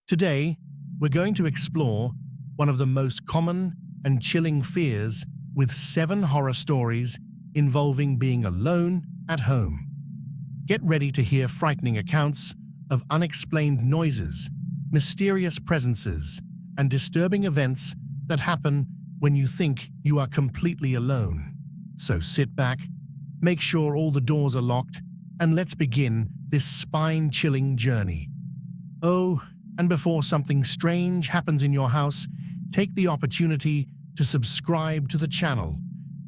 Today, we're going to explore one of the most common and chilling fears with 7 horror stories involving being alone at home. Get ready to hear frightening accounts of unexplained noises, mysterious presences, and disturbing events that happen when you think you are completely alone. So sit back, make sure all the doors are locked, and let's begin this spine-chilling journey. Oh, and before something strange happens in your house, take the opportunity to subscribe to the channel,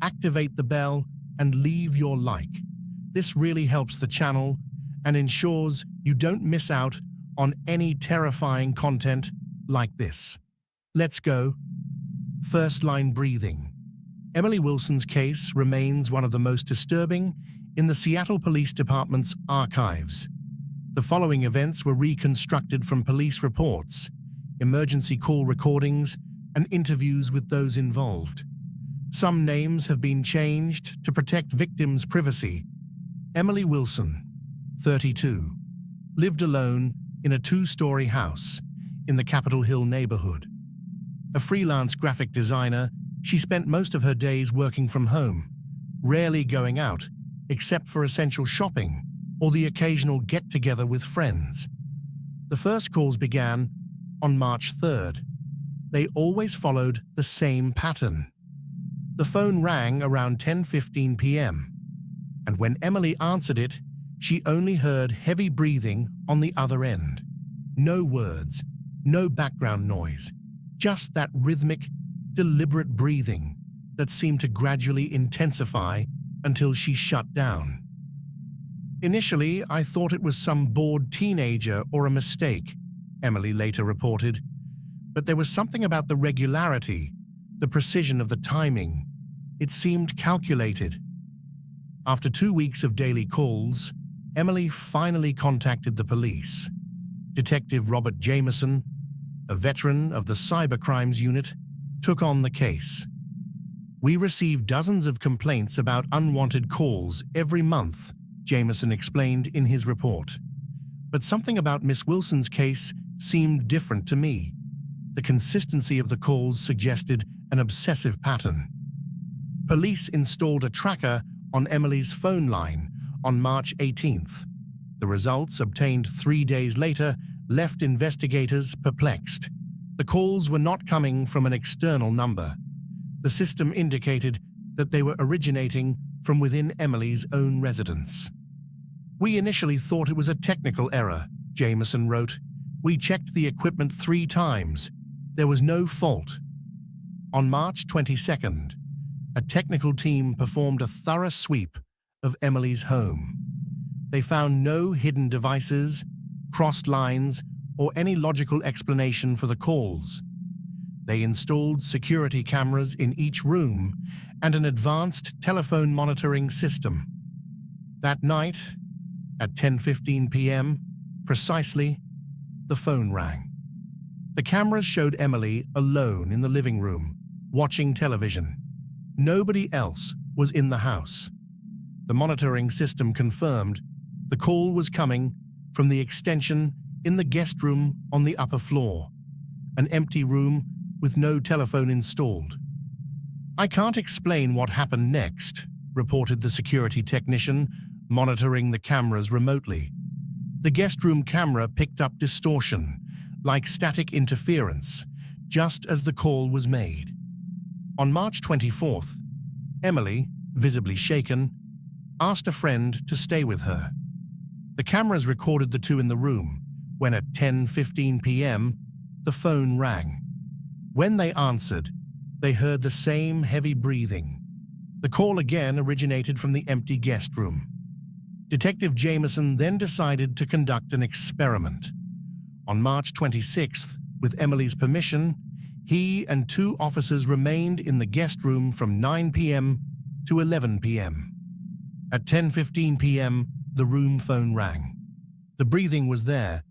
activate the bell, and leave your like. This really helps the channel and ensures you don't miss out on any terrifying content like this. Let's go. First-line breathing. Emily Wilson's case remains one of the most disturbing in the Seattle Police Department's archives. The following events were reconstructed from police reports, emergency call recordings, and interviews with those involved. Some names have been changed to protect victims' privacy. Emily Wilson, 32, lived alone in a 2-story house in the Capitol Hill neighborhood. A freelance graphic designer, she spent most of her days working from home, rarely going out, except for essential shopping or the occasional get-together with friends. The first calls began on March 3rd. They always followed the same pattern. The phone rang around 10:15 p.m., and when Emily answered it, she only heard heavy breathing on the other end. No words, no background noise, just that rhythmic, deliberate breathing that seemed to gradually intensify until she shut down. Initially, I thought it was some bored teenager or a mistake, Emily later reported. But there was something about the regularity, the precision of the timing. It seemed calculated. After 2 weeks of daily calls, Emily finally contacted the police. Detective Robert Jameson, a veteran of the cybercrimes unit, took on the case. "We receive dozens of complaints about unwanted calls every month," Jameson explained in his report. "But something about Miss Wilson's case seemed different to me. The consistency of the calls suggested an obsessive pattern." Police installed a tracker on Emily's phone line on March 18th. The results, obtained 3 days later, left investigators perplexed. The calls were not coming from an external number. The system indicated that they were originating from within Emily's own residence. "We initially thought it was a technical error," Jameson wrote. "We checked the equipment 3 times. There was no fault." On March 22nd, a technical team performed a thorough sweep of Emily's home. They found no hidden devices, crossed lines, or any logical explanation for the calls. They installed security cameras in each room and an advanced telephone monitoring system. That night, at 10:15 p.m., precisely, the phone rang. The cameras showed Emily alone in the living room, watching television. Nobody else was in the house. The monitoring system confirmed the call was coming from the extension in the guest room on the upper floor, an empty room with no telephone installed. "I can't explain what happened next," reported the security technician monitoring the cameras remotely. "The guest room camera picked up distortion, like static interference, just as the call was made." On March 24th, Emily, visibly shaken, asked a friend to stay with her. The cameras recorded the two in the room when at 10:15 p.m., the phone rang. When they answered, they heard the same heavy breathing. The call again originated from the empty guest room. Detective Jameson then decided to conduct an experiment. On March 26th, with Emily's permission, he and 2 officers remained in the guest room from 9 p.m. to 11 p.m. At 10:15 p.m., the room phone rang. The breathing was there,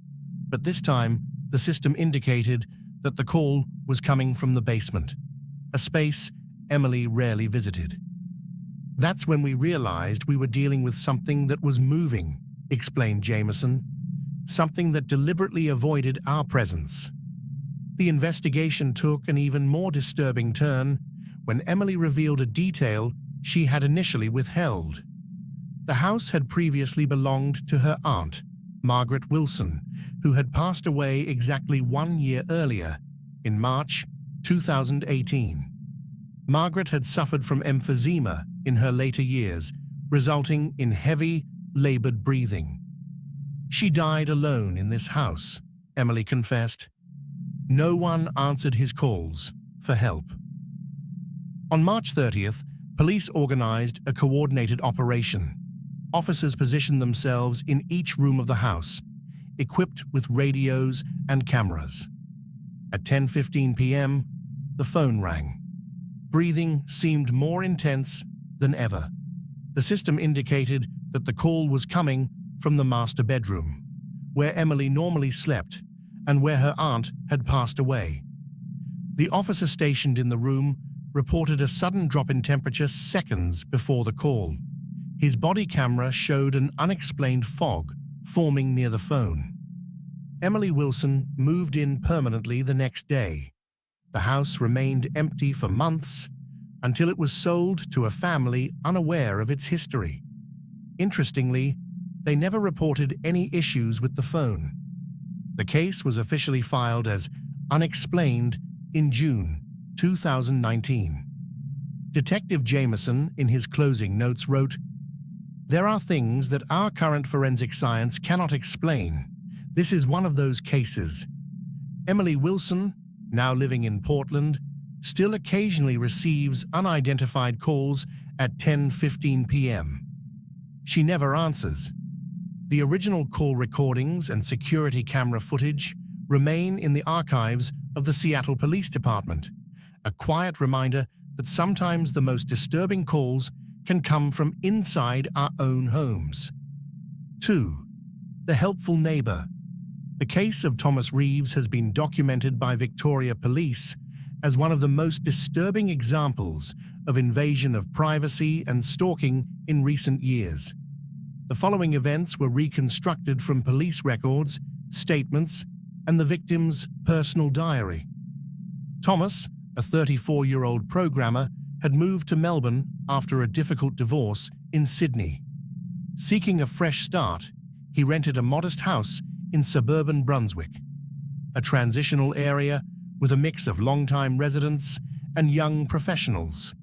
but this time the system indicated that the call was coming from the basement, a space Emily rarely visited. "That's when we realized we were dealing with something that was moving," explained Jameson. something that deliberately avoided our presence. The investigation took an even more disturbing turn when Emily revealed a detail she had initially withheld. The house had previously belonged to her aunt, Margaret Wilson, who had passed away exactly 1 year earlier, in March 2018. Margaret had suffered from emphysema in her later years, resulting in heavy, labored breathing. She died alone in this house, Emily confessed. No one answered his calls for help. On March 30th, police organized a coordinated operation. Officers positioned themselves in each room of the house, equipped with radios and cameras. At 10:15 p.m., the phone rang. Breathing seemed more intense than ever. The system indicated that the call was coming from the master bedroom, where Emily normally slept and where her aunt had passed away. The officer stationed in the room reported a sudden drop in temperature seconds before the call. His body camera showed an unexplained fog forming near the phone. Emily Wilson moved in permanently the next day. The house remained empty for months until it was sold to a family unaware of its history. Interestingly, they never reported any issues with the phone. The case was officially filed as unexplained in June 2019. Detective Jameson, in his closing notes, wrote, "There are things that our current forensic science cannot explain. This is one of those cases. Emily Wilson, now living in Portland, still occasionally receives unidentified calls at 10:15 p.m. She never answers. The original call recordings and security camera footage remain in the archives of the Seattle Police Department, a quiet reminder that sometimes the most disturbing calls can come from inside our own homes." 2. The helpful neighbor. The case of Thomas Reeves has been documented by Victoria Police as one of the most disturbing examples of invasion of privacy and stalking in recent years. The following events were reconstructed from police records, statements, and the victim's personal diary. Thomas, a 34-year-old programmer, had moved to Melbourne after a difficult divorce in Sydney. Seeking a fresh start, he rented a modest house in suburban Brunswick, a transitional area with a mix of long-time residents and young professionals.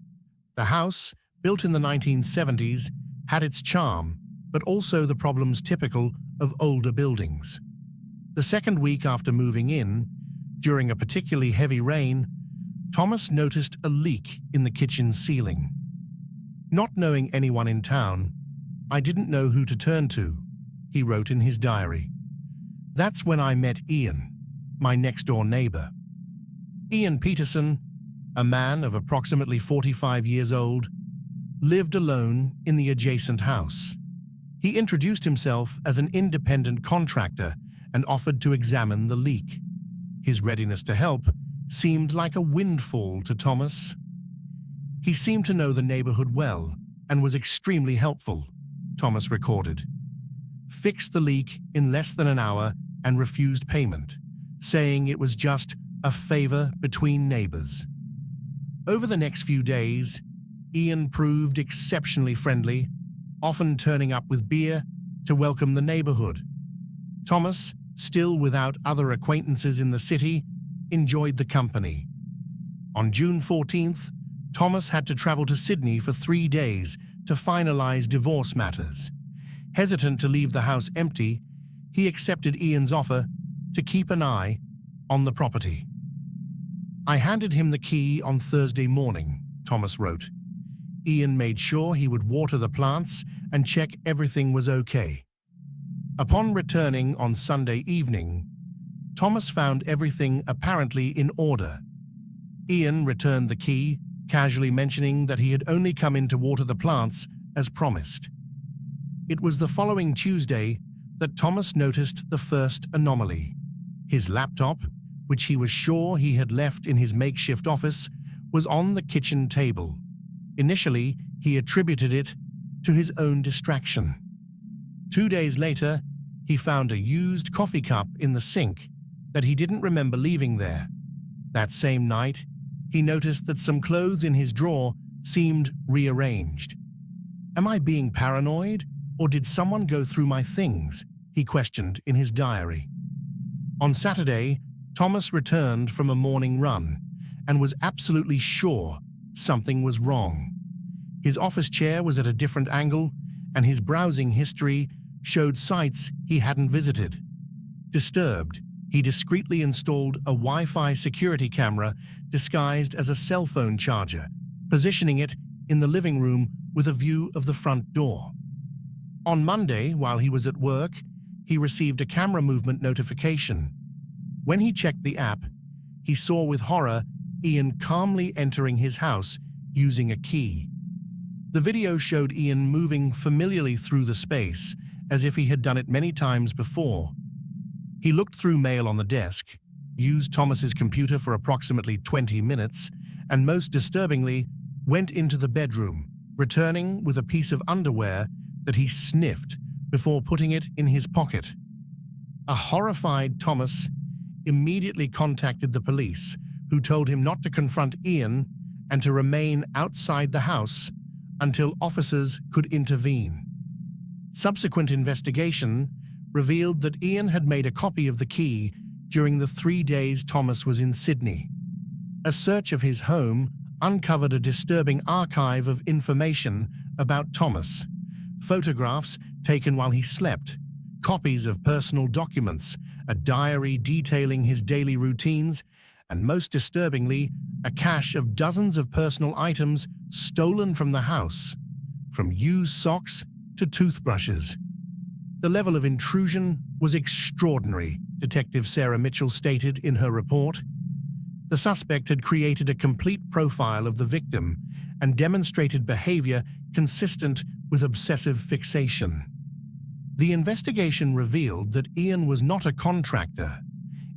The house, built in the 1970s, had its charm, but also the problems typical of older buildings. The second week after moving in, during a particularly heavy rain, Thomas noticed a leak in the kitchen ceiling. "Not knowing anyone in town, I didn't know who to turn to," he wrote in his diary. "That's when I met Ian, my next-door neighbor." Ian Peterson, a man of approximately 45 years old, lived alone in the adjacent house. He introduced himself as an independent contractor and offered to examine the leak. His readiness to help seemed like a windfall to Thomas. "He seemed to know the neighborhood well and was extremely helpful," Thomas recorded. "Fixed the leak in less than an hour and refused payment, saying it was just a favor between neighbors." Over the next few days, Ian proved exceptionally friendly, often turning up with beer to welcome the neighborhood. Thomas, still without other acquaintances in the city, enjoyed the company. On June 14th, Thomas had to travel to Sydney for 3 days to finalize divorce matters. Hesitant to leave the house empty, he accepted Ian's offer to keep an eye on the property. "I handed him the key on Thursday morning," Thomas wrote. "Ian made sure he would water the plants and check everything was okay. Upon returning on Sunday evening, Thomas found everything apparently in order. Ian returned the key, casually mentioning that he had only come in to water the plants as promised." It was the following Tuesday that Thomas noticed the first anomaly. His laptop, which he was sure he had left in his makeshift office, was on the kitchen table. Initially, he attributed it to his own distraction. 2 days later, he he found a used coffee cup in the sink that he didn't remember leaving there. That same night, he noticed that some clothes in his drawer seemed rearranged. "Am I being paranoid, or did someone go through my things?" he questioned in his diary. On Saturday, Thomas returned from a morning run and was absolutely sure something was wrong. His office chair was at a different angle, and his browsing history showed sites he hadn't visited. Disturbed, he discreetly installed a Wi-Fi security camera disguised as a cell phone charger, positioning it in the living room with a view of the front door. On Monday, while he was at work, he received a camera movement notification. When he checked the app, he saw with horror Ian calmly entering his house using a key. The video showed Ian moving familiarly through the space, as if he had done it many times before. He looked through mail on the desk, used Thomas's computer for approximately 20 minutes, and most disturbingly, went into the bedroom, returning with a piece of underwear that he sniffed before putting it in his pocket. A horrified Thomas immediately contacted the police, who told him not to confront Ian and to remain outside the house until officers could intervene. Subsequent investigation revealed that Ian had made a copy of the key during the 3 days Thomas was in Sydney. A search of his home uncovered a disturbing archive of information about Thomas: photographs taken while he slept, copies of personal documents, a diary detailing his daily routines, and most disturbingly, a cache of dozens of personal items stolen from the house, from used socks to toothbrushes. The level of intrusion was extraordinary, Detective Sarah Mitchell stated in her report. The suspect had created a complete profile of the victim and demonstrated behavior consistent with obsessive fixation. The investigation revealed that Ian was not a contractor.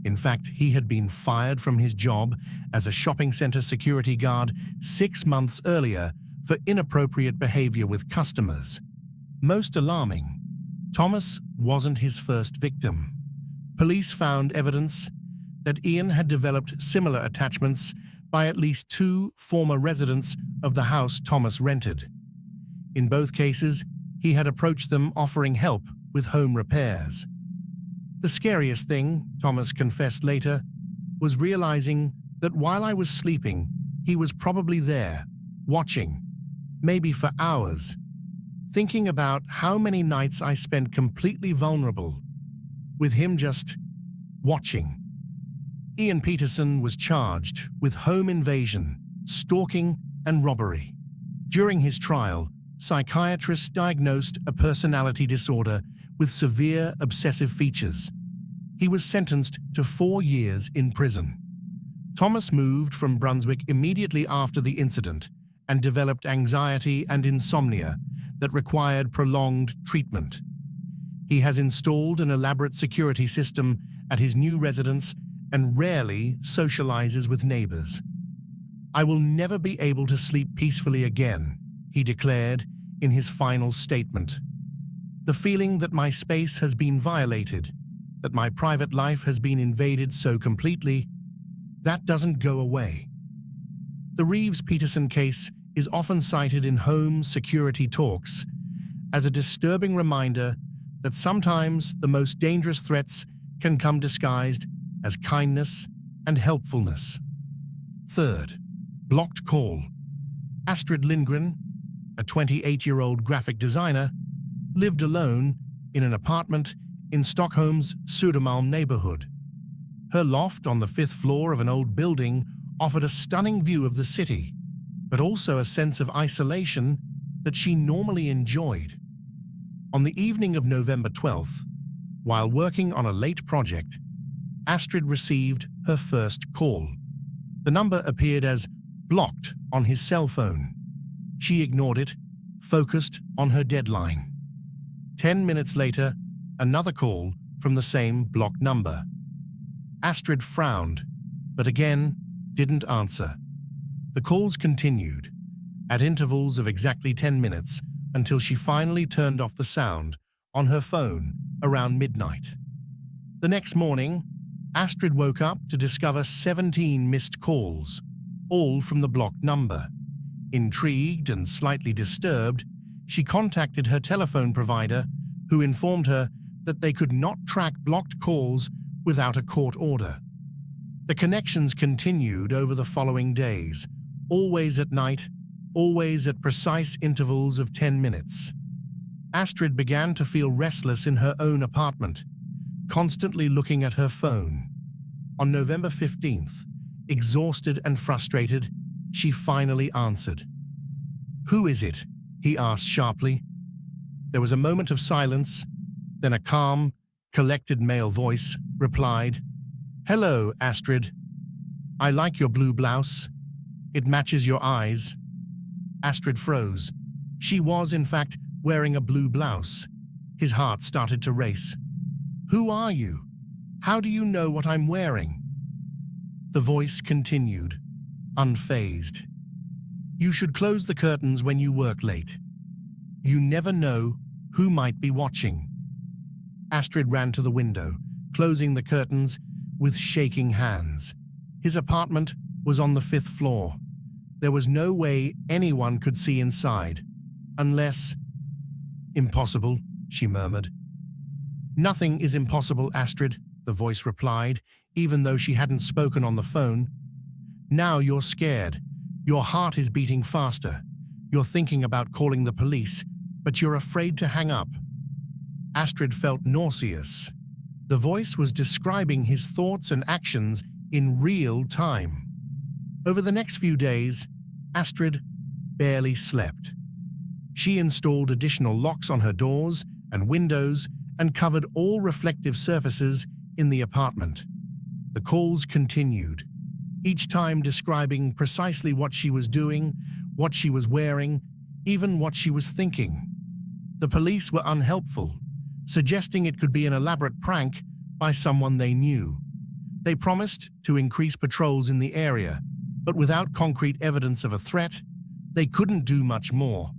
In fact, he had been fired from his job as a shopping center security guard 6 months earlier for inappropriate behavior with customers. Most alarming, Thomas wasn't his first victim. Police found evidence that Ian had developed similar attachments by at least 2 former residents of the house Thomas rented. In both cases, he had approached them offering help with home repairs. The scariest thing, Thomas confessed later, was realizing that while I was sleeping, he was probably there, watching, maybe for hours, thinking about how many nights I spent completely vulnerable, with him just watching. Ian Peterson was charged with home invasion, stalking, and robbery. During his trial, psychiatrists diagnosed a personality disorder with severe obsessive features. He was sentenced to 4 years in prison. Thomas moved from Brunswick immediately after the incident and developed anxiety and insomnia that required prolonged treatment. He has installed an elaborate security system at his new residence and rarely socializes with neighbors. "I will never be able to sleep peacefully again," he declared in his final statement. "The feeling that my space has been violated, that my private life has been invaded so completely, that doesn't go away." The Reeves-Peterson case is often cited in home security talks as a disturbing reminder that sometimes the most dangerous threats can come disguised as kindness and helpfulness. Third, blocked call. Astrid Lindgren, a 28-year-old graphic designer, lived alone in an apartment in Stockholm's Södermalm neighborhood. Her loft on the 5th floor of an old building offered a stunning view of the city, but also a sense of isolation that she normally enjoyed. On the evening of November 12th, while working on a late project, Astrid received her first call. The number appeared as blocked on his cell phone. She ignored it, focused on her deadline. 10 minutes later, another call from the same blocked number. Astrid frowned, but again didn't answer. The calls continued, at intervals of exactly 10 minutes, until she finally turned off the sound on her phone around midnight. The next morning, Astrid woke up to discover 17 missed calls, all from the blocked number. Intrigued and slightly disturbed, she contacted her telephone provider, who informed her that they could not track blocked calls without a court order. The connections continued over the following days, always at night, always at precise intervals of 10 minutes. Astrid began to feel restless in her own apartment, constantly looking at her phone. On November 15th, exhausted and frustrated, she finally answered. "Who is it?" he asked sharply. There was a moment of silence, then a calm, collected male voice replied, "Hello, Astrid. I like your blue blouse. It matches your eyes." Astrid froze. She was, in fact, wearing a blue blouse. His heart started to race. "Who are you? How do you know what I'm wearing?" The voice continued, unfazed. "You should close the curtains when you work late. You never know who might be watching." Astrid ran to the window, closing the curtains with shaking hands. His apartment was on the 5th floor. There was no way anyone could see inside, unless... "Impossible," she murmured. "Nothing is impossible, Astrid," the voice replied, even though she hadn't spoken on the phone. "Now you're scared. Your heart is beating faster. You're thinking about calling the police, but you're afraid to hang up." Astrid felt nauseous. The voice was describing his thoughts and actions in real time. Over the next few days, Astrid barely slept. She installed additional locks on her doors and windows and covered all reflective surfaces in the apartment. The calls continued, each time describing precisely what she was doing, what she was wearing, even what she was thinking. The police were unhelpful, suggesting it could be an elaborate prank by someone they knew. They promised to increase patrols in the area, but without concrete evidence of a threat, they couldn't do much more.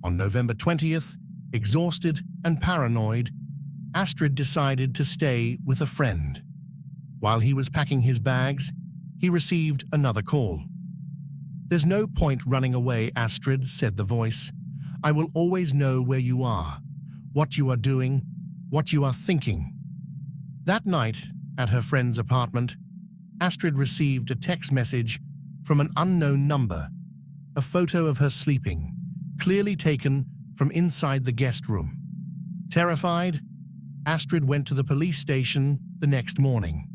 On November 20th, exhausted and paranoid, Astrid decided to stay with a friend. While he was packing his bags, he received another call. "There's no point running away, Astrid," said the voice. "I will always know where you are, what you are doing, what you are thinking." That night, at her friend's apartment, Astrid received a text message from an unknown number, a photo of her sleeping, clearly taken from inside the guest room. Terrified, Astrid went to the police station the next morning.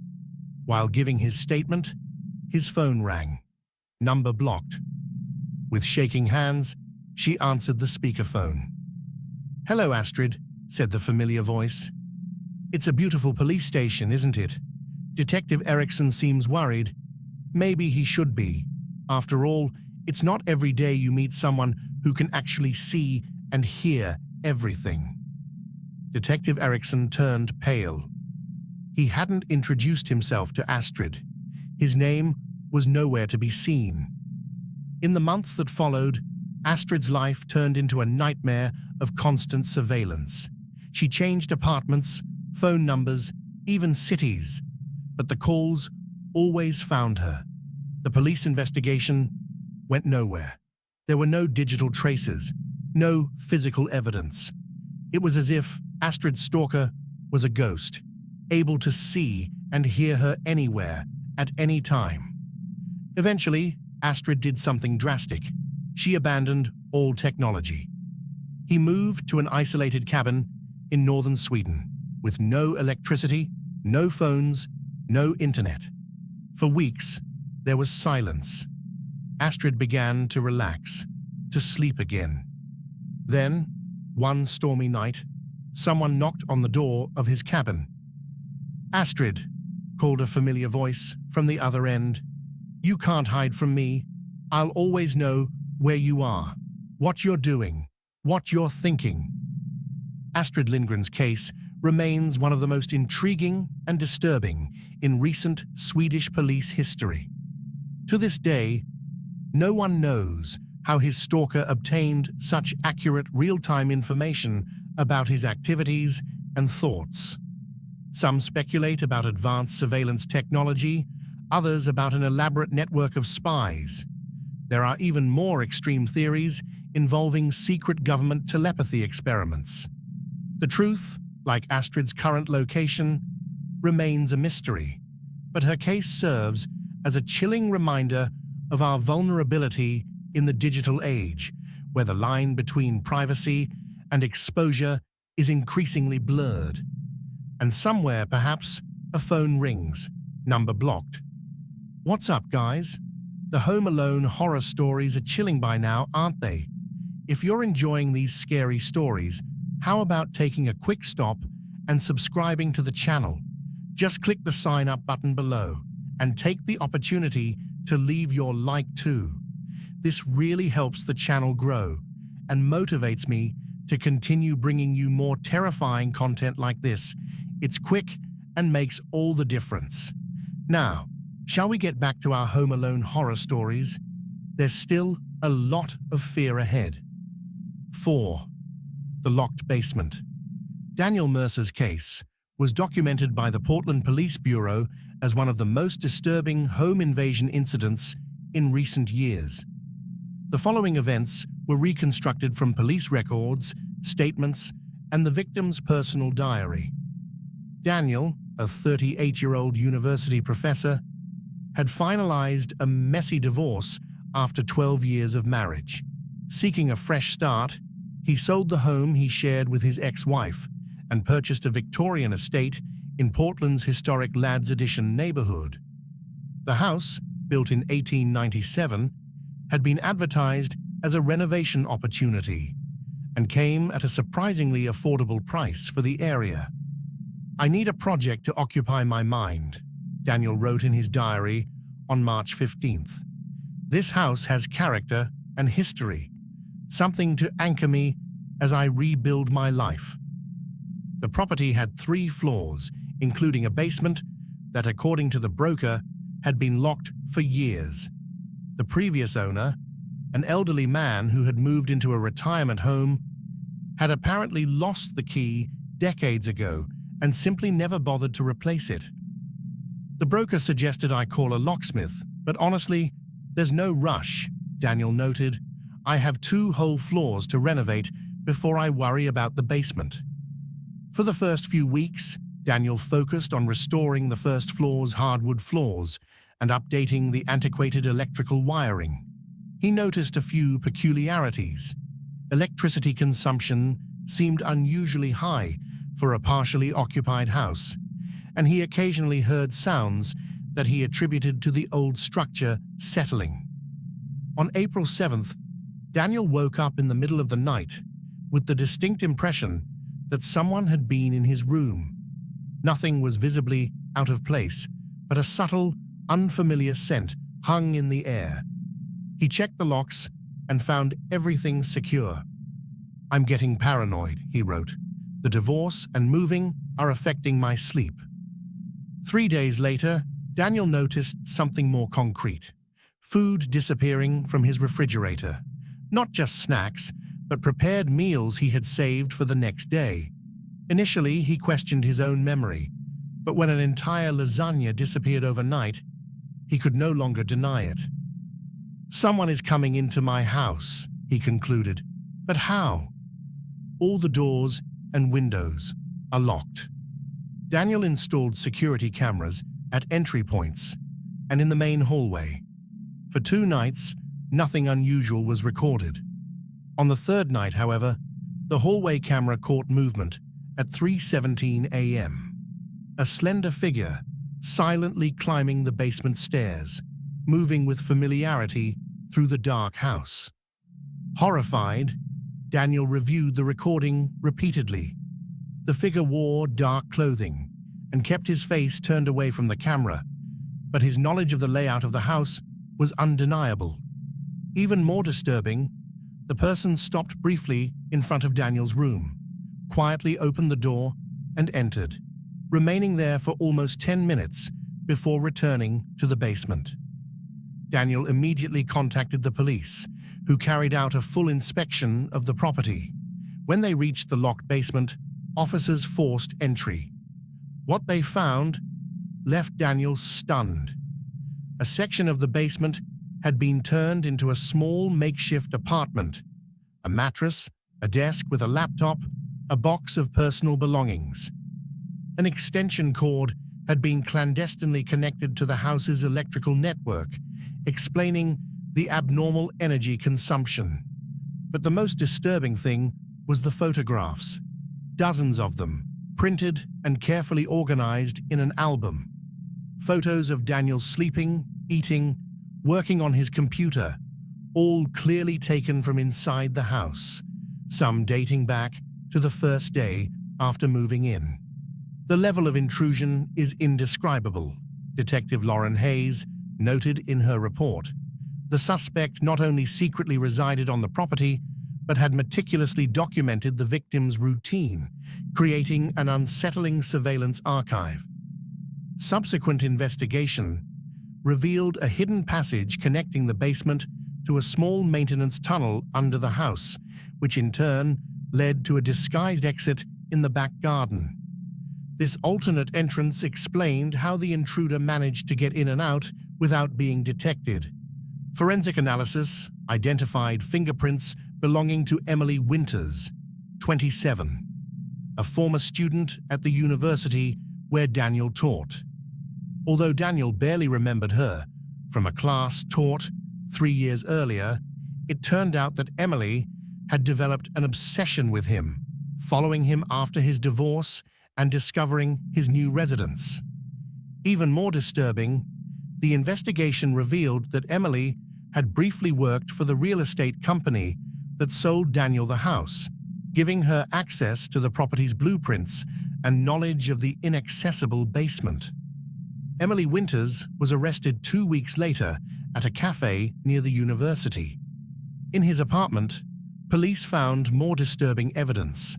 While giving his statement, his phone rang. Number blocked. With shaking hands, she answered the speakerphone. "Hello, Astrid," said the familiar voice. "It's a beautiful police station, isn't it? Detective Erickson seems worried. Maybe he should be. After all, it's not every day you meet someone who can actually see and hear everything." Detective Erickson turned pale. He hadn't introduced himself to Astrid. His name was nowhere to be seen. In the months that followed, Astrid's life turned into a nightmare of constant surveillance. She changed apartments, phone numbers, even cities, but the calls always found her. The police investigation went nowhere. There were no digital traces, no physical evidence. It was as if Astrid's stalker was a ghost, able to see and hear her anywhere, at any time. Eventually, Astrid did something drastic. She abandoned all technology. He moved to an isolated cabin in northern Sweden, with no electricity, no phones, no internet. For weeks, there was silence. Astrid began to relax, to sleep again. Then, one stormy night, someone knocked on the door of his cabin. "Astrid," called a familiar voice from the other end. "You can't hide from me. I'll always know where you are, what you're doing, what you're thinking." Astrid Lindgren's case remains one of the most intriguing and disturbing in recent Swedish police history. To this day, no one knows how his stalker obtained such accurate real-time information about his activities and thoughts. Some speculate about advanced surveillance technology, others about an elaborate network of spies. There are even more extreme theories involving secret government telepathy experiments. The truth, like Astrid's current location, remains a mystery, but her case serves as a chilling reminder of our vulnerability in the digital age, where the line between privacy and exposure is increasingly blurred. And somewhere, perhaps, a phone rings, number blocked. What's up, guys? The Home Alone horror stories are chilling by now, aren't they? If you're enjoying these scary stories, how about taking a quick stop and subscribing to the channel? Just click the sign up button below and take the opportunity to leave your like too. This really helps the channel grow and motivates me to continue bringing you more terrifying content like this. It's quick and makes all the difference. Now, shall we get back to our Home Alone horror stories? There's still a lot of fear ahead. 4. The locked basement. Daniel Mercer's case was documented by the Portland Police Bureau as one of the most disturbing home invasion incidents in recent years. The following events were reconstructed from police records, statements, and the victim's personal diary. Daniel, a 38-year-old university professor, had finalized a messy divorce after 12 years of marriage. Seeking a fresh start, he sold the home he shared with his ex-wife and purchased a Victorian estate in Portland's historic Lads Addition neighborhood. The house, built in 1897, had been advertised as a renovation opportunity and came at a surprisingly affordable price for the area. "I need a project to occupy my mind," Daniel wrote in his diary on March 15th. "This house has character and history, something to anchor me as I rebuild my life." The property had 3 floors, including a basement that, according to the broker, had been locked for years. The previous owner, an elderly man who had moved into a retirement home, had apparently lost the key decades ago and simply never bothered to replace it. The broker suggested I call a locksmith, but honestly, there's no rush, Daniel noted. "I have 2 whole floors to renovate before I worry about the basement." For the first few weeks, Daniel focused on restoring the first floor's hardwood floors and updating the antiquated electrical wiring. He noticed a few peculiarities. Electricity consumption seemed unusually high for a partially occupied house, and he occasionally heard sounds that he attributed to the old structure settling. On April 7th, Daniel woke up in the middle of the night with the distinct impression that someone had been in his room. Nothing was visibly out of place, but a subtle, unfamiliar scent hung in the air. He checked the locks and found everything secure. "I'm getting paranoid," he wrote. "The divorce and moving are affecting my sleep." 3 days later, Daniel noticed something more concrete: food disappearing from his refrigerator. Not just snacks, but prepared meals he had saved for the next day. Initially, he questioned his own memory, but when an entire lasagna disappeared overnight, he could no longer deny it. "Someone is coming into my house," he concluded. "But how?" "All the doors and windows are locked." Daniel installed security cameras at entry points and in the main hallway. For 2 nights, nothing unusual was recorded. On the 3rd night, however, the hallway camera caught movement at 3:17 a.m. A slender figure silently climbing the basement stairs, moving with familiarity through the dark house. Horrified, Daniel reviewed the recording repeatedly. The figure wore dark clothing and kept his face turned away from the camera, but his knowledge of the layout of the house was undeniable. Even more disturbing, the person stopped briefly in front of Daniel's room, quietly opened the door, and entered, remaining there for almost 10 minutes before returning to the basement. Daniel immediately contacted the police, who carried out a full inspection of the property. When they reached the locked basement, officers forced entry. What they found left Daniel stunned. A section of the basement had been turned into a small makeshift apartment. A mattress, a desk with a laptop, a box of personal belongings. An extension cord had been clandestinely connected to the house's electrical network, explaining the abnormal energy consumption. But the most disturbing thing was the photographs. Dozens of them, printed and carefully organized in an album. Photos of Daniel sleeping, eating, working on his computer, all clearly taken from inside the house, some dating back to the first day after moving in. The level of intrusion is indescribable, Detective Lauren Hayes noted in her report. The suspect not only secretly resided on the property, but had meticulously documented the victim's routine, creating an unsettling surveillance archive. Subsequent investigation revealed a hidden passage connecting the basement to a small maintenance tunnel under the house, which in turn led to a disguised exit in the back garden. This alternate entrance explained how the intruder managed to get in and out without being detected. Forensic analysis identified fingerprints belonging to Emily Winters, 27, a former student at the university where Daniel taught. Although Daniel barely remembered her from a class taught 3 years earlier, it turned out that Emily had developed an obsession with him, following him after his divorce and discovering his new residence. Even more disturbing, the investigation revealed that Emily had briefly worked for the real estate company that sold Daniel the house, giving her access to the property's blueprints and knowledge of the inaccessible basement. Emily Winters was arrested 2 weeks later at a cafe near the university. In his apartment, police found more disturbing evidence: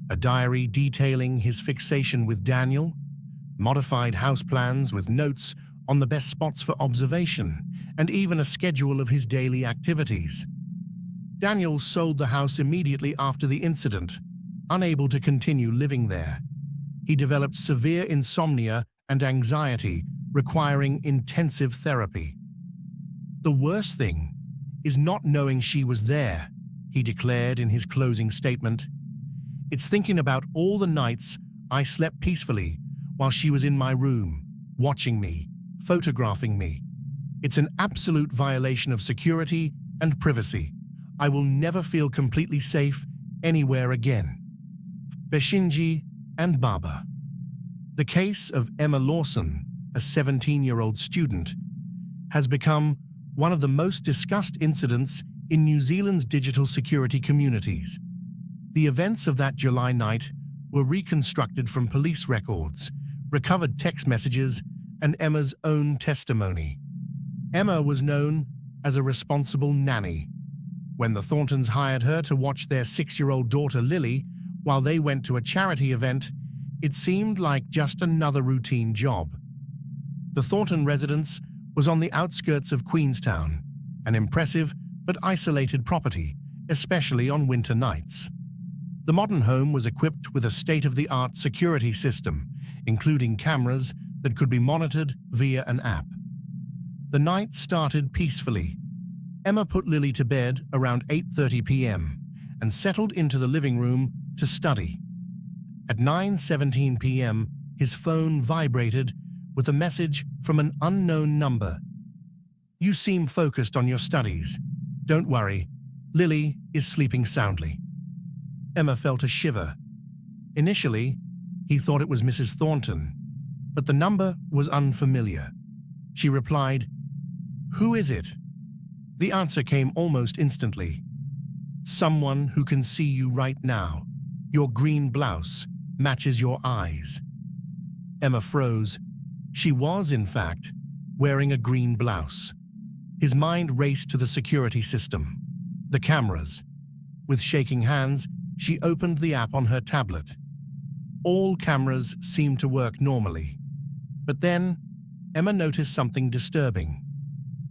a diary detailing his fixation with Daniel, modified house plans with notes on the best spots for observation, and even a schedule of his daily activities. Daniel sold the house immediately after the incident, unable to continue living there. He developed severe insomnia and anxiety, requiring intensive therapy. "The worst thing is not knowing she was there," he declared in his closing statement. "It's thinking about all the nights I slept peacefully while she was in my room, watching me, photographing me. It's an absolute violation of security and privacy. I will never feel completely safe anywhere again." Beshinji and Baba. The case of Emma Lawson, a 17-year-old student, has become one of the most discussed incidents in New Zealand's digital security communities. The events of that July night were reconstructed from police records, recovered text messages, and Emma's own testimony. Emma was known as a responsible nanny. When the Thorntons hired her to watch their 6-year-old daughter Lily while they went to a charity event, it seemed like just another routine job. The Thornton residence was on the outskirts of Queenstown, an impressive but isolated property, especially on winter nights. The modern home was equipped with a state-of-the-art security system, including cameras that could be monitored via an app. The night started peacefully. Emma put Lily to bed around 8:30 p.m. and settled into the living room to study. At 9:17 p.m., his phone vibrated with a message from an unknown number. "You seem focused on your studies. Don't worry, Lily is sleeping soundly." Emma felt a shiver. Initially, he thought it was Mrs. Thornton, but the number was unfamiliar. She replied, "Who is it?" The answer came almost instantly. "Someone who can see you right now. Your green blouse matches your eyes." Emma froze. She was, in fact, wearing a green blouse. His mind raced to the security system, the cameras. With shaking hands, she opened the app on her tablet. All cameras seemed to work normally. But then, Emma noticed something disturbing.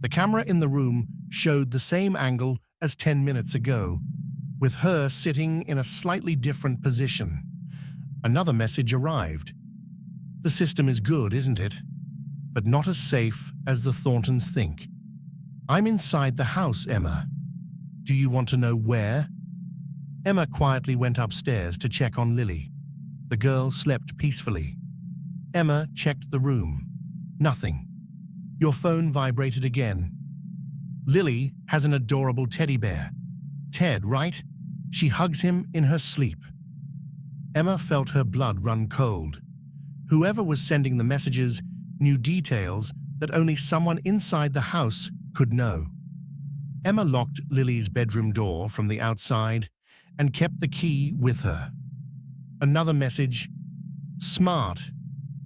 The camera in the room showed the same angle as 10 minutes ago, with her sitting in a slightly different position. Another message arrived. The system is good, isn't it? But not as safe as the Thorntons think. I'm inside the house, Emma. Do you want to know where? Emma quietly went upstairs to check on Lily. The girl slept peacefully. Emma checked the room. Nothing. Your phone vibrated again. Lily has an adorable teddy bear. Ted, right? She hugs him in her sleep. Emma felt her blood run cold. Whoever was sending the messages knew details that only someone inside the house could know. Emma locked Lily's bedroom door from the outside and kept the key with her. Another message. Smart.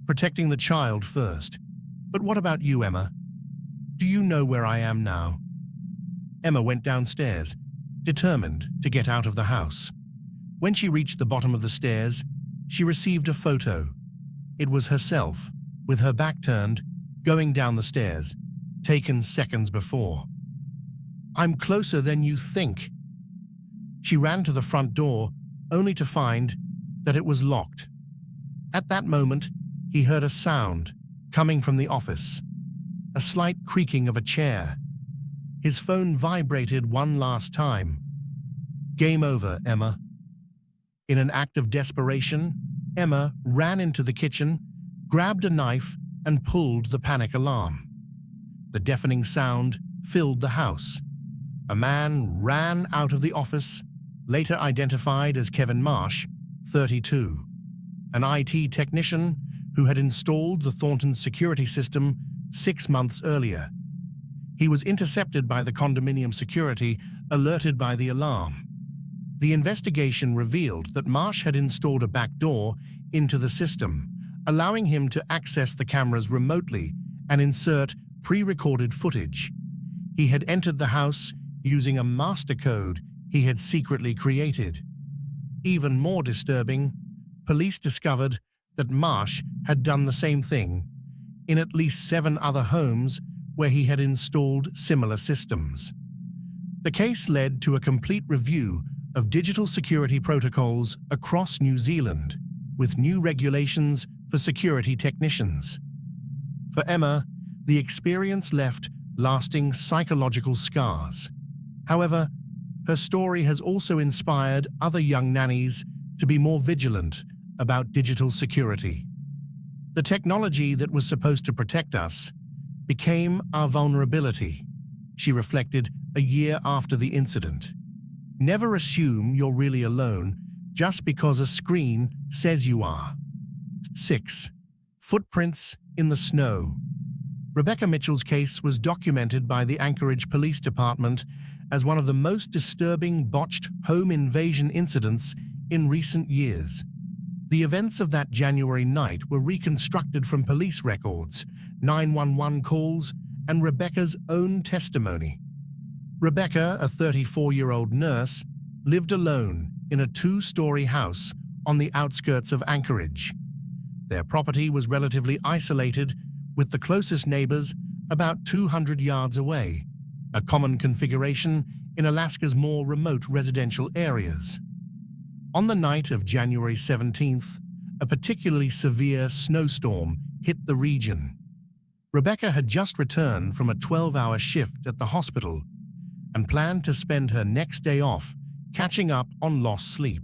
Protecting the child first. But what about you, Emma? Do you know where I am now? Emma went downstairs, determined to get out of the house. When she reached the bottom of the stairs, she received a photo. It was herself, with her back turned, going down the stairs, taken seconds before. I'm closer than you think. She ran to the front door, only to find that it was locked. At that moment, he heard a sound coming from the office, a slight creaking of a chair. His phone vibrated one last time. Game over, Emma. In an act of desperation, Emma ran into the kitchen, grabbed a knife, and pulled the panic alarm. The deafening sound filled the house. A man ran out of the office, later identified as Kevin Marsh, 32, an IT technician who had installed the Thornton security system 6 months earlier. He was intercepted by the condominium security, alerted by the alarm. The investigation revealed that Marsh had installed a back door into the system, allowing him to access the cameras remotely and insert pre-recorded footage. He had entered the house using a master code he had secretly created. Even more disturbing, police discovered that Marsh had done the same thing in at least 7 other homes where he had installed similar systems. The case led to a complete review of digital security protocols across New Zealand, with new regulations for security technicians. For Emma, the experience left lasting psychological scars. However, her story has also inspired other young nannies to be more vigilant about digital security. The technology that was supposed to protect us became our vulnerability, she reflected a year after the incident. Never assume you're really alone just because a screen says you are. 6. Footprints in the snow. Rebecca Mitchell's case was documented by the Anchorage Police Department as one of the most disturbing botched home invasion incidents in recent years. The events of that January night were reconstructed from police records, 911 calls, and Rebecca's own testimony. Rebecca, a 34-year-old nurse, lived alone in a 2-story house on the outskirts of Anchorage. Their property was relatively isolated, with the closest neighbors about 200 yards away, a common configuration in Alaska's more remote residential areas. On the night of January 17th, a particularly severe snowstorm hit the region. Rebecca had just returned from a 12-hour shift at the hospital and planned to spend her next day off catching up on lost sleep.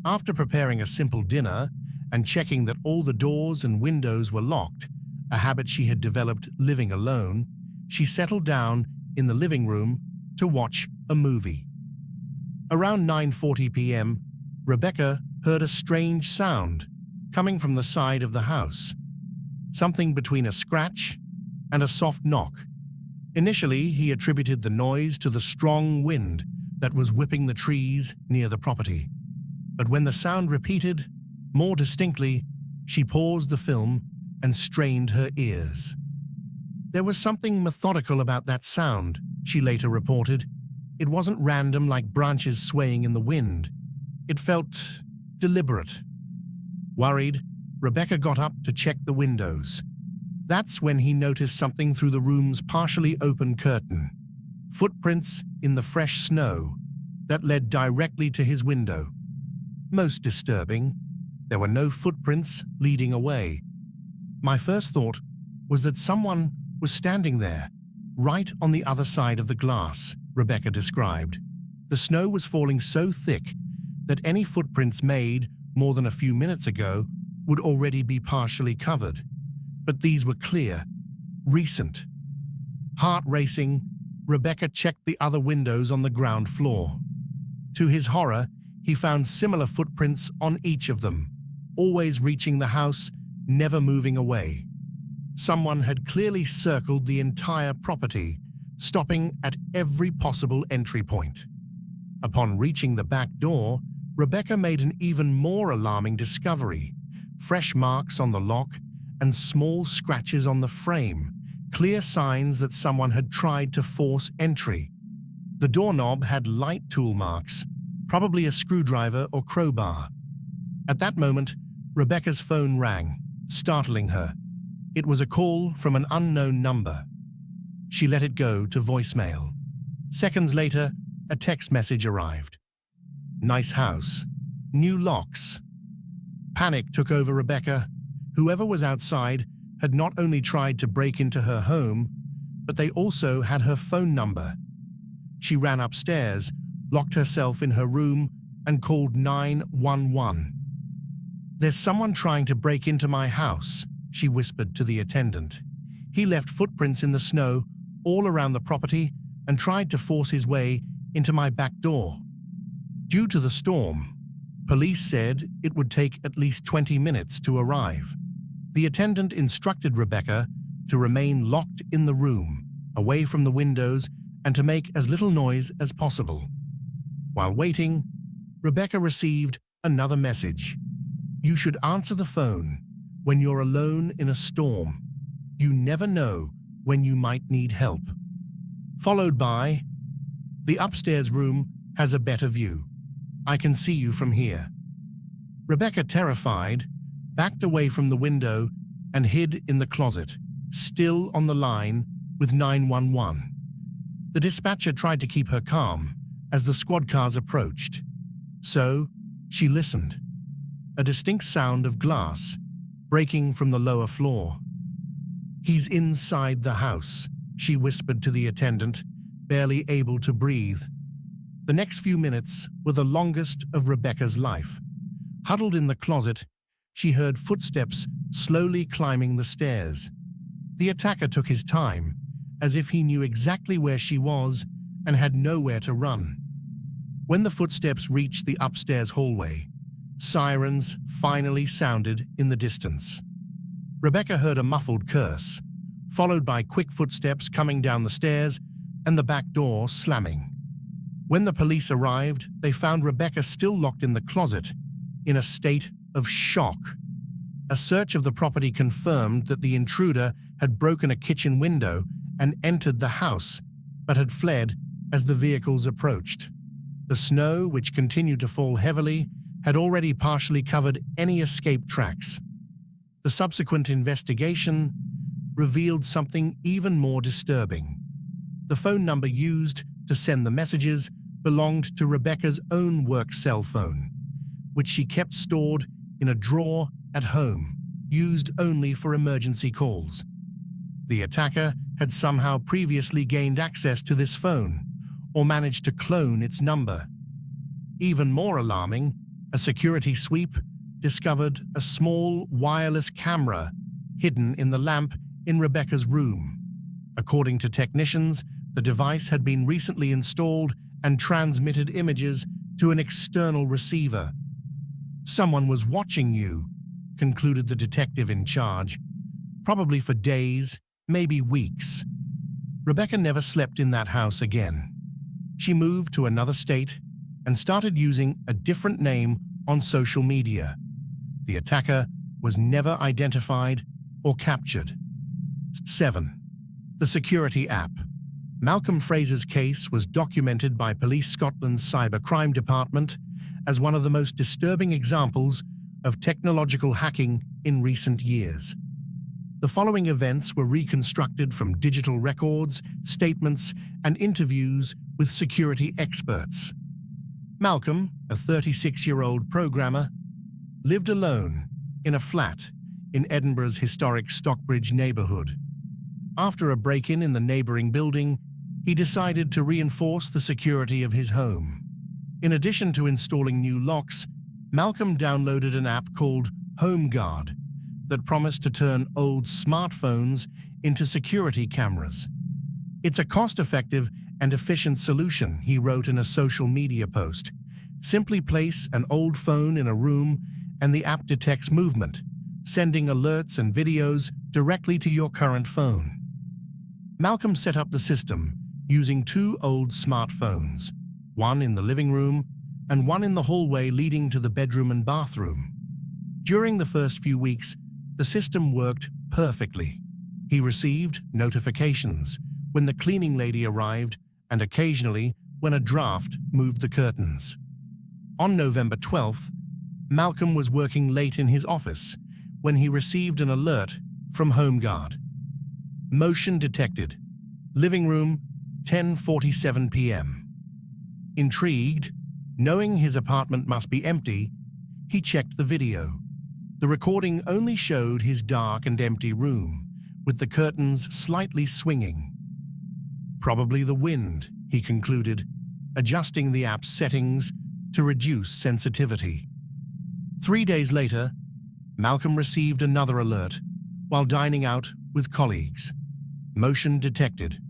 After preparing a simple dinner and checking that all the doors and windows were locked, a habit she had developed living alone, she settled down in the living room to watch a movie. Around 9:40 p.m., Rebecca heard a strange sound coming from the side of the house, something between a scratch and a soft knock. Initially, he attributed the noise to the strong wind that was whipping the trees near the property. But when the sound repeated, more distinctly, she paused the film and strained her ears. There was something methodical about that sound, she later reported. It wasn't random like branches swaying in the wind. It felt deliberate. Worried, Rebecca got up to check the windows. That's when he noticed something through the room's partially open curtain. Footprints in the fresh snow that led directly to his window. Most disturbing, There were no footprints leading away. My first thought was that someone was standing there, right on the other side of the glass, Rebecca described. The snow was falling so thick that any footprints made more than a few minutes ago would already be partially covered. But these were clear, recent. Heart racing, Rebecca checked the other windows on the ground floor. To his horror, he found similar footprints on each of them, always reaching the house, never moving away. Someone had clearly circled the entire property, stopping at every possible entry point. Upon reaching the back door, Rebecca made an even more alarming discovery: fresh marks on the lock and small scratches on the frame, clear signs that someone had tried to force entry. The doorknob had light tool marks, probably a screwdriver or crowbar. At that moment, Rebecca's phone rang, startling her. It was a call from an unknown number. She let it go to voicemail. Seconds later, a text message arrived. "Nice house. New locks." Panic took over Rebecca. Whoever was outside had not only tried to break into her home, but they also had her phone number. She ran upstairs, locked herself in her room, and called 911. "There's someone trying to break into my house," she whispered to the attendant. "He left footprints in the snow all around the property and tried to force his way into my back door." Due to the storm, police said it would take at least 20 minutes to arrive. The attendant instructed Rebecca to remain locked in the room, away from the windows, and to make as little noise as possible. While waiting, Rebecca received another message. "You should answer the phone when you're alone in a storm. You never know when you might need help." Followed by, "The upstairs room has a better view. I can see you from here." Rebecca, terrified, backed away from the window and hid in the closet, still on the line with 911. The dispatcher tried to keep her calm as the squad cars approached. So, she listened. A distinct sound of glass breaking from the lower floor. "He's inside the house," she whispered to the attendant, barely able to breathe. The next few minutes were the longest of Rebecca's life. Huddled in the closet, she heard footsteps slowly climbing the stairs. The attacker took his time, as if he knew exactly where she was and had nowhere to run. When the footsteps reached the upstairs hallway, sirens finally sounded in the distance. Rebecca heard a muffled curse, followed by quick footsteps coming down the stairs and the back door slamming. When the police arrived, they found Rebecca still locked in the closet, in a state of shock. A search of the property confirmed that the intruder had broken a kitchen window and entered the house, but had fled as the vehicles approached. The snow, which continued to fall heavily, had already partially covered any escape tracks. The subsequent investigation revealed something even more disturbing. The phone number used to send the messages belonged to Rebecca's own work cell phone, which she kept stored in a drawer at home, used only for emergency calls. The attacker had somehow previously gained access to this phone, or managed to clone its number. Even more alarming, a security sweep discovered a small wireless camera hidden in the lamp in Rebecca's room. According to technicians, the device had been recently installed and transmitted images to an external receiver. "Someone was watching you," concluded the detective in charge, "probably for days, maybe weeks." Rebecca never slept in that house again. She moved to another state and started using a different name on social media. The attacker was never identified or captured. 7. The security app. Malcolm Fraser's case was documented by Police Scotland's Cybercrime Department as one of the most disturbing examples of technological hacking in recent years. The following events were reconstructed from digital records, statements, and interviews with security experts. Malcolm, a 36-year-old programmer, lived alone in a flat in Edinburgh's historic Stockbridge neighbourhood. After a break-in in the neighbouring building, he decided to reinforce the security of his home. In addition to installing new locks, Malcolm downloaded an app called Home Guard that promised to turn old smartphones into security cameras. "It's a cost-effective and efficient solution," he wrote in a social media post. "Simply place an old phone in a room and the app detects movement, sending alerts and videos directly to your current phone." Malcolm set up the system using 2 old smartphones, one in the living room and one in the hallway leading to the bedroom and bathroom. During the first few weeks, the system worked perfectly. He received notifications when the cleaning lady arrived and occasionally when a draft moved the curtains. On November 12th, Malcolm was working late in his office when he received an alert from HomeGuard. Motion detected. Living room, 10:47 p.m. Intrigued, knowing his apartment must be empty, he checked the video. The recording only showed his dark and empty room, with the curtains slightly swinging. Probably the wind, he concluded, adjusting the app's settings to reduce sensitivity. 3 days later, Malcolm received another alert while dining out with colleagues. Motion detected.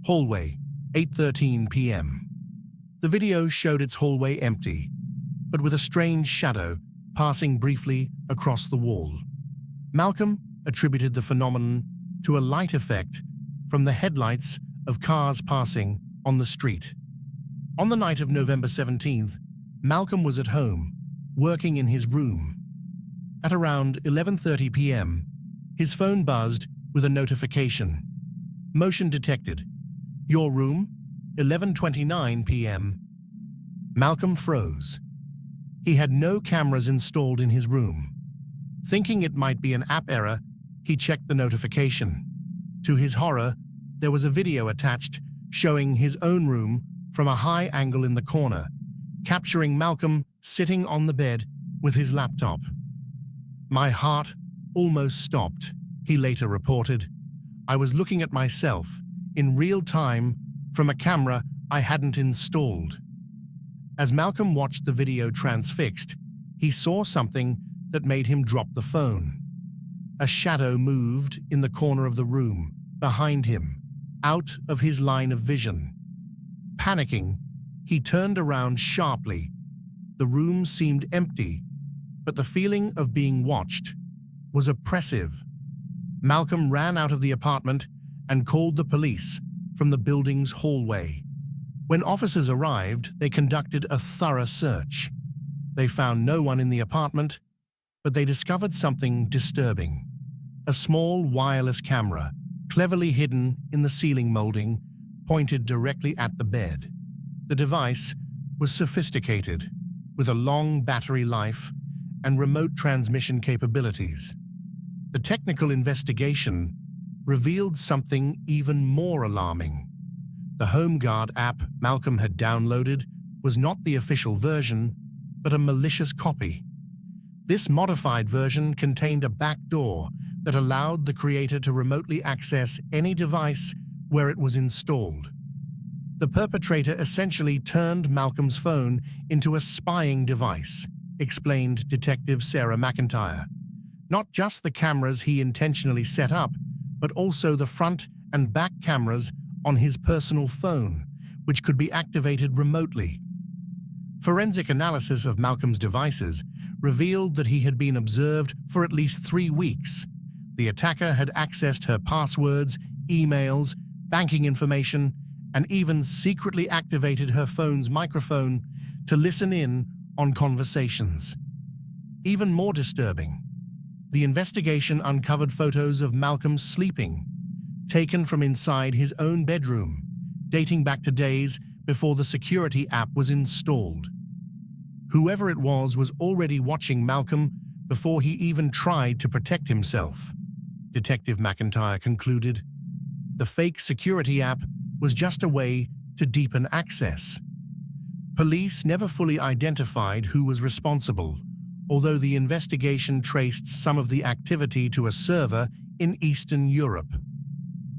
Hallway, 8:13 p.m. The video showed its hallway empty, but with a strange shadow passing briefly across the wall. Malcolm attributed the phenomenon to a light effect from the headlights of cars passing on the street. On the night of November 17th, Malcolm was at home, working in his room. At around 11:30 p.m., his phone buzzed with a notification. Motion detected. Your room, 11:29 p.m. Malcolm froze. He had no cameras installed in his room. Thinking it might be an app error, he checked the notification. To his horror, there was a video attached showing his own room from a high angle in the corner, capturing Malcolm sitting on the bed with his laptop. "My heart almost stopped," he later reported. "I was looking at myself in real time from a camera I hadn't installed." As Malcolm watched the video transfixed, he saw something that made him drop the phone. A shadow moved in the corner of the room, behind him, out of his line of vision. Panicking, he turned around sharply. The room seemed empty, but the feeling of being watched was oppressive. Malcolm ran out of the apartment and called the police from the building's hallway. When officers arrived, they conducted a thorough search. They found no one in the apartment, but they discovered something disturbing. A small wireless camera, cleverly hidden in the ceiling molding, pointed directly at the bed. The device was sophisticated, with a long battery life and remote transmission capabilities. The technical investigation revealed something even more alarming. The HomeGuard app Malcolm had downloaded was not the official version, but a malicious copy. This modified version contained a backdoor that allowed the creator to remotely access any device where it was installed. The perpetrator essentially turned Malcolm's phone into a spying device, explained Detective Sarah McIntyre. Not just the cameras he intentionally set up, but also the front and back cameras on his personal phone, which could be activated remotely. Forensic analysis of Malcolm's devices revealed that he had been observed for at least 3 weeks. The attacker had accessed her passwords, emails, banking information, and even secretly activated her phone's microphone to listen in on conversations. Even more disturbing, the investigation uncovered photos of Malcolm sleeping, taken from inside his own bedroom, dating back to days before the security app was installed. Whoever it was already watching Malcolm before he even tried to protect himself, Detective McIntyre concluded. The fake security app was just a way to deepen access. Police never fully identified who was responsible although the investigation traced some of the activity to a server in Eastern Europe.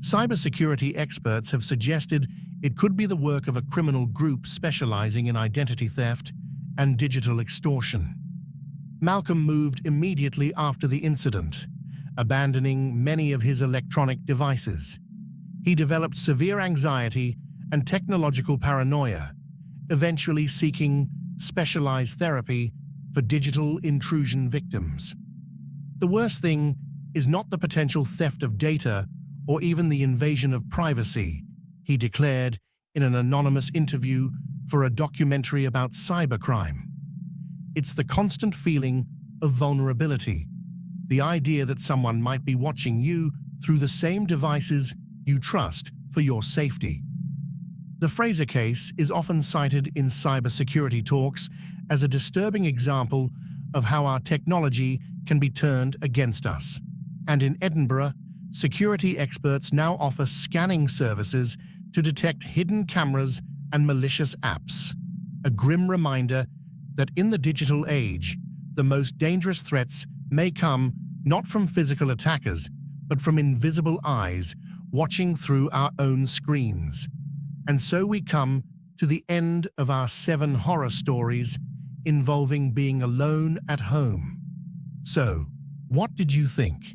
Cybersecurity experts have suggested it could be the work of a criminal group specializing in identity theft and digital extortion. Malcolm moved immediately after the incident, abandoning many of his electronic devices. He developed severe anxiety and technological paranoia, eventually seeking specialized therapy for digital intrusion victims. The worst thing is not the potential theft of data or even the invasion of privacy, he declared in an anonymous interview for a documentary about cybercrime. It's the constant feeling of vulnerability, the idea that someone might be watching you through the same devices you trust for your safety. The Fraser case is often cited in cybersecurity talks as a disturbing example of how our technology can be turned against us. And in Edinburgh, security experts now offer scanning services to detect hidden cameras and malicious apps. A grim reminder that in the digital age, the most dangerous threats may come not from physical attackers, but from invisible eyes watching through our own screens. And so we come to the end of our 7 horror stories involving being alone at home. So, what did you think?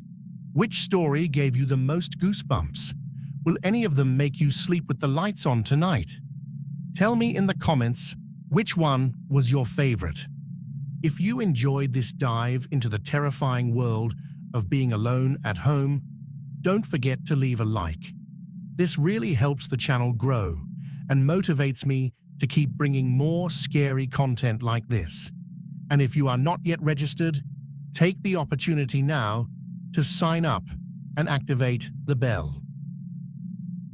Which story gave you the most goosebumps? Will any of them make you sleep with the lights on tonight? Tell me in the comments which one was your favorite. If you enjoyed this dive into the terrifying world of being alone at home, don't forget to leave a like. This really helps the channel grow and motivates me to keep bringing more scary content like this. And if you are not yet registered, take the opportunity now to sign up and activate the bell.